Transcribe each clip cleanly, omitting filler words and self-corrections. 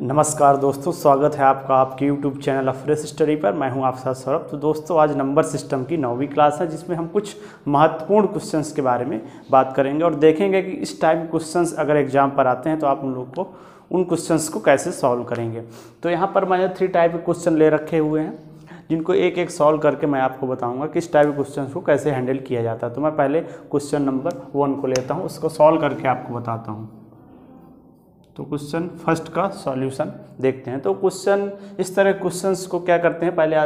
नमस्कार दोस्तों, स्वागत है आपका आपके YouTube चैनल फ्रेश स्टडी पर। मैं हूं आपके साथ सौरभ। तो दोस्तों, आज नंबर सिस्टम की 9वीं क्लास है, जिसमें हम कुछ महत्वपूर्ण क्वेश्चंस के बारे में बात करेंगे और देखेंगे कि इस टाइप के क्वेश्चंस अगर एग्जाम पर आते हैं तो आप उन लोग को उन क्वेश्चंस को कैसे सॉल्व करेंगे। तो यहाँ पर मैंने 3 टाइप के क्वेश्चन ले रखे हुए हैं, जिनको एक एक सॉल्व करके मैं आपको बताऊंगा कि इस टाइप के क्वेश्चन को कैसे हैंडल किया जाता है। तो मैं पहले क्वेश्चन नंबर 1 को लेता हूँ, उसको सॉल्व करके आपको बताता हूँ। तो क्वेश्चन फर्स्ट का सॉल्यूशन देखते हैं। तो क्वेश्चन इस तरह क्वेश्चंस को क्या करते हैं, पहले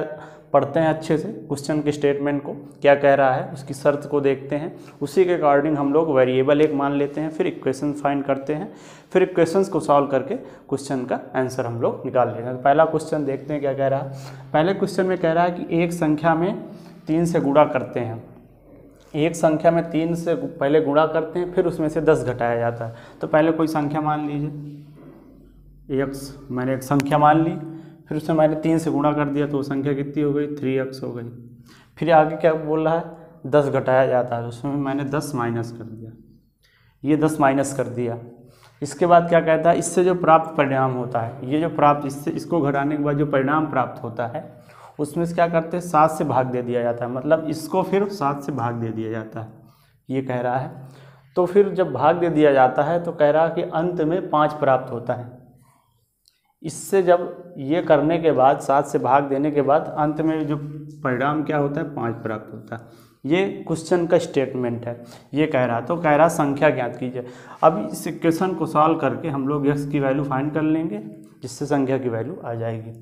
पढ़ते हैं अच्छे से क्वेश्चन के स्टेटमेंट को, क्या कह रहा है, उसकी शर्त को देखते हैं, उसी के अकॉर्डिंग हम लोग वेरिएबल एक मान लेते हैं, फिर इक्वेशन फाइंड करते हैं, फिर इक्वेशंस को सॉल्व करके क्वेश्चन का आंसर हम लोग निकाल लेते हैं। तो पहला क्वेश्चन देखते हैं क्या कह रहा है। पहले क्वेश्चन में कह रहा है कि एक संख्या में 3 से गुणा करते हैं। एक संख्या में 3 से पहले गुणा करते हैं, फिर उसमें से 10 घटाया जाता है। तो पहले कोई संख्या मान लीजिए x, मैंने एक संख्या मान ली, फिर उसमें मैंने 3 से गुणा कर दिया, तो वो संख्या कितनी हो गई, 3x हो गई। फिर आगे क्या बोल रहा है, 10 घटाया जाता है, उसमें मैंने 10 माइनस कर दिया, ये 10 माइनस कर दिया। इसके बाद क्या कहता है, इससे जो प्राप्त परिणाम होता है, ये जो प्राप्त इसको घटाने के बाद जो परिणाम प्राप्त होता है उसमें से क्या करते हैं, 7 से भाग दे दिया जाता है, मतलब इसको फिर 7 से भाग दे दिया जाता है, ये कह रहा है। तो फिर जब भाग दे दिया जाता है तो कह रहा है कि अंत में 5 प्राप्त होता है। इससे जब ये करने के बाद 7 से भाग देने के बाद अंत में जो परिणाम क्या होता है, 5 प्राप्त होता है। ये क्वेश्चन का स्टेटमेंट है, ये कह रहा। तो कह रहा संख्या ज्ञात कीजिए। अब इस इक्वेशन को सॉल्व करके हम लोग x की वैल्यू फाइंड कर लेंगे, जिससे संख्या की वैल्यू आ जाएगी।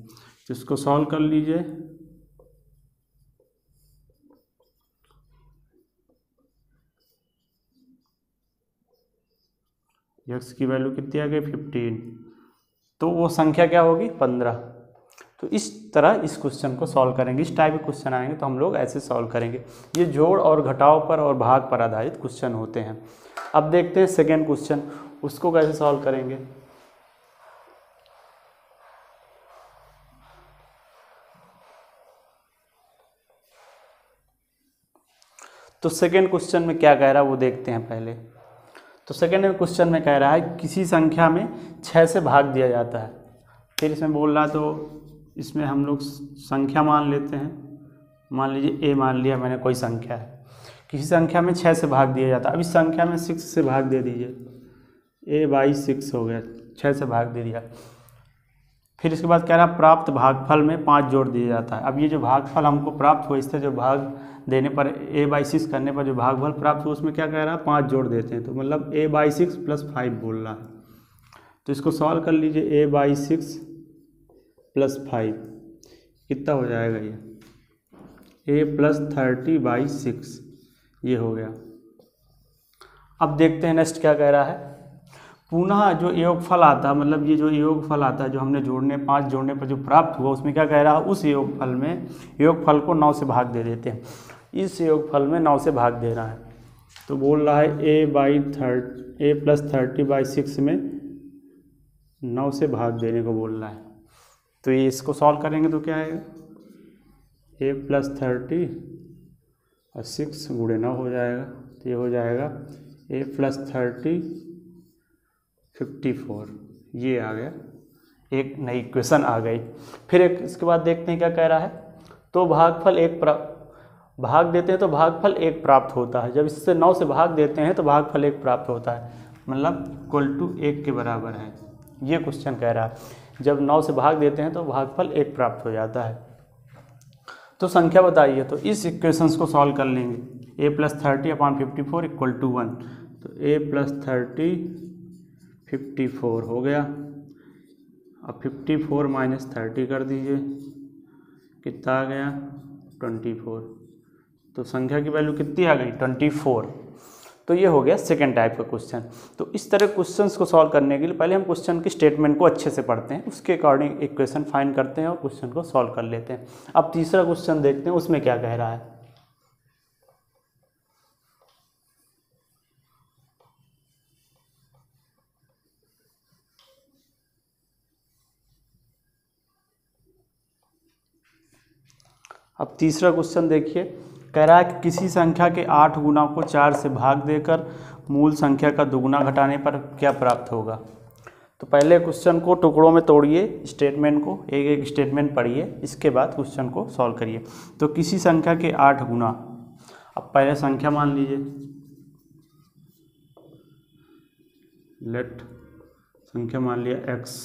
तो इसको सॉल्व कर लीजिए। x की वैल्यू कितनी आ गई, 15। तो वो संख्या क्या होगी, 15। तो इस तरह इस क्वेश्चन को सॉल्व करेंगे। इस टाइप के क्वेश्चन आएंगे तो हम लोग ऐसे सॉल्व करेंगे। ये जोड़ और घटाव पर और भाग पर आधारित क्वेश्चन होते हैं। अब देखते हैं सेकेंड क्वेश्चन, उसको कैसे सॉल्व करेंगे। तो सेकेंड क्वेश्चन में क्या कह रहा है वो देखते हैं पहले। तो सेकेंड क्वेश्चन में कह रहा है किसी संख्या में 6 से भाग दिया जाता है। फिर इसमें बोल रहा है, तो इसमें हम लोग संख्या मान लेते हैं। मान लीजिए a मान लिया मैंने, कोई संख्या है, किसी संख्या में 6 से भाग दिया जाता है। अब इस संख्या में 6 से भाग दे दीजिए, a/6 हो गया, 6 से भाग दे दिया। फिर इसके बाद कह रहा प्राप्त भागफल में 5 जोड़ दिया जाता है। अब ये जो भागफल हमको प्राप्त हुआ, इससे जो भाग देने पर a/6 करने पर जो भागफल प्राप्त हुआ, उसमें क्या कह रहा है, 5 जोड़ देते हैं। तो मतलब a/6 + 5 बोल रहा है। तो इसको सॉल्व कर लीजिए, a/6 + 5 कितना हो जाएगा, ये a + 30/6 ये हो गया। अब देखते हैं नेक्स्ट क्या कह रहा है। पुनः जो योगफल आता है, मतलब ये जो योगफल आता है जो हमने 5 जोड़ने पर जो प्राप्त हुआ, उसमें क्या कह रहा है, उस योगफल को 9 से भाग दे देते हैं। इस योगफल में 9 से भाग दे रहा है। तो बोल रहा है a + 30/6 में 9 से भाग देने को बोल रहा है। तो ये इसको सॉल्व करेंगे तो क्या आएगा, a + 30 और 6 गुणे 9 हो जाएगा। तो ये हो जाएगा a + 30 54, ये आ गया, एक नई इक्वेशन आ गई। फिर इसके बाद देखते हैं क्या कह रहा है। तो भाग देते हैं तो भागफल 1 प्राप्त होता है। जब इससे 9 से भाग देते हैं तो भागफल 1 प्राप्त होता है, मतलब = 1 के बराबर है। ये क्वेश्चन कह रहा है जब 9 से भाग देते हैं तो भागफल 1 प्राप्त हो जाता है। तो संख्या बताइए। तो इस इक्वेशंस को सॉल्व कर लेंगे। a + 30/54 = 1। तो a + 30 54 हो गया। अब 54 - 30 कर दीजिए, कितना आ गया, 24। तो संख्या की वैल्यू कितनी आ गई, 24। तो ये हो गया सेकेंड टाइप का क्वेश्चन। तो इस तरह क्वेश्चंस को सॉल्व करने के लिए पहले हम क्वेश्चन के स्टेटमेंट को अच्छे से पढ़ते हैं, उसके अकॉर्डिंग इक्वेशन फाइंड करते हैं और क्वेश्चन को सॉल्व कर लेते हैं। अब तीसरा क्वेश्चन देखते हैं, उसमें क्या कह रहा है। अब तीसरा क्वेश्चन देखिए, कह रहा है कि किसी संख्या के 8 गुना को 4 से भाग देकर मूल संख्या का दुगुना घटाने पर क्या प्राप्त होगा। तो पहले क्वेश्चन को टुकड़ों में तोड़िए, स्टेटमेंट को एक एक स्टेटमेंट पढ़िए, इसके बाद क्वेश्चन को सॉल्व करिए। तो किसी संख्या के 8 गुना, अब पहले संख्या मान लीजिए, लेट संख्या मान लिया x।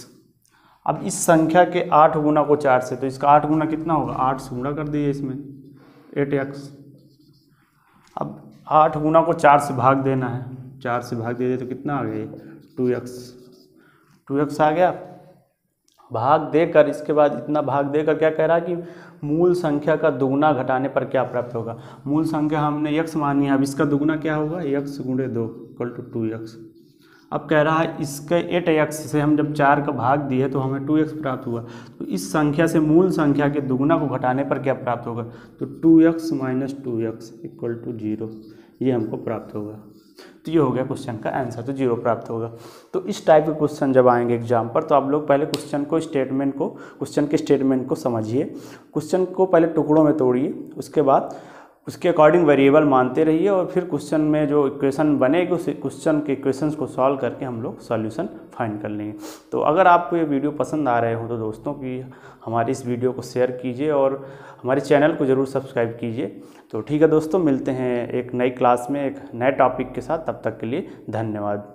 अब इस संख्या के 8 गुना को 4 से, तो इसका 8 गुना कितना होगा, 8 से गुना कर दीजिए इसमें 8x। अब 8 गुना को 4 से भाग देना है, 4 से भाग दीजिए तो कितना आ गया 2x आ गया। भाग देकर इसके बाद इतना भाग देकर क्या कह रहा है कि मूल संख्या का दुगुना घटाने पर क्या प्राप्त होगा। मूल संख्या हमने x मानी है, अब इसका दुगुना क्या होगा, x गुणे 2 = 2x। अब कह रहा है इसके 8x से हम जब 4 का भाग दिए तो हमें 2x प्राप्त हुआ, तो इस संख्या से मूल संख्या के दुगुना को घटाने पर क्या प्राप्त होगा, तो 2x - 2x = 0, ये हमको प्राप्त होगा। तो ये हो गया क्वेश्चन का आंसर, तो 0 प्राप्त होगा। तो इस टाइप के क्वेश्चन जब आएंगे एग्जाम पर, तो आप लोग पहले क्वेश्चन के स्टेटमेंट को समझिए, क्वेश्चन को पहले टुकड़ों में तोड़िए, उसके बाद उसके अकॉर्डिंग वेरिएबल मानते रहिए, और फिर क्वेश्चन में जो इक्वेशन बनेगी उस क्वेश्चन के इक्वेशंस को सॉल्व करके हम लोग सॉल्यूशन फाइंड कर लेंगे। तो अगर आपको ये वीडियो पसंद आ रहे हो तो दोस्तों की हमारी इस वीडियो को शेयर कीजिए और हमारे चैनल को ज़रूर सब्सक्राइब कीजिए। तो ठीक है दोस्तों, मिलते हैं एक नई क्लास में एक नए टॉपिक के साथ, तब तक के लिए धन्यवाद।